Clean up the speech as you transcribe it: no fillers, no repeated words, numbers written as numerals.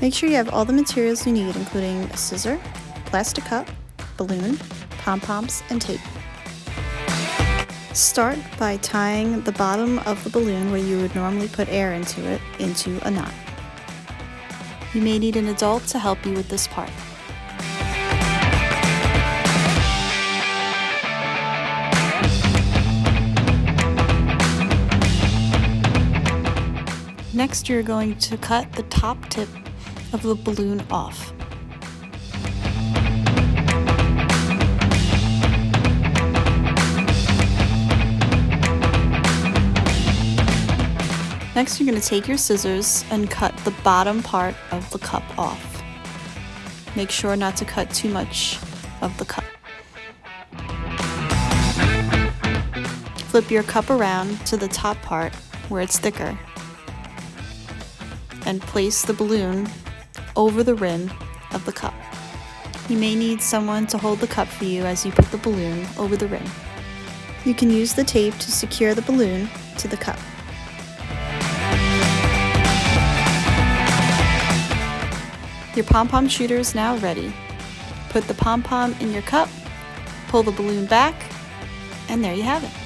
Make sure you have all the materials you need, including a scissor, plastic cup, balloon, pom-poms, and tape. Start by tying the bottom of the balloon where you would normally put air into it into a knot. You may need an adult to help you with this part. Next, you're going to cut the top tip of the balloon off. Next, you're going to take your scissors and cut the bottom part of the cup off. Make sure not to cut too much of the cup. Flip your cup around to the top part where it's thicker and place the balloon over the rim of the cup. You may need someone to hold the cup for you as you put the balloon over the rim. You can use the tape to secure the balloon to the cup. Your pom-pom shooter is now ready. Put the pom-pom in your cup, pull the balloon back, and there you have it.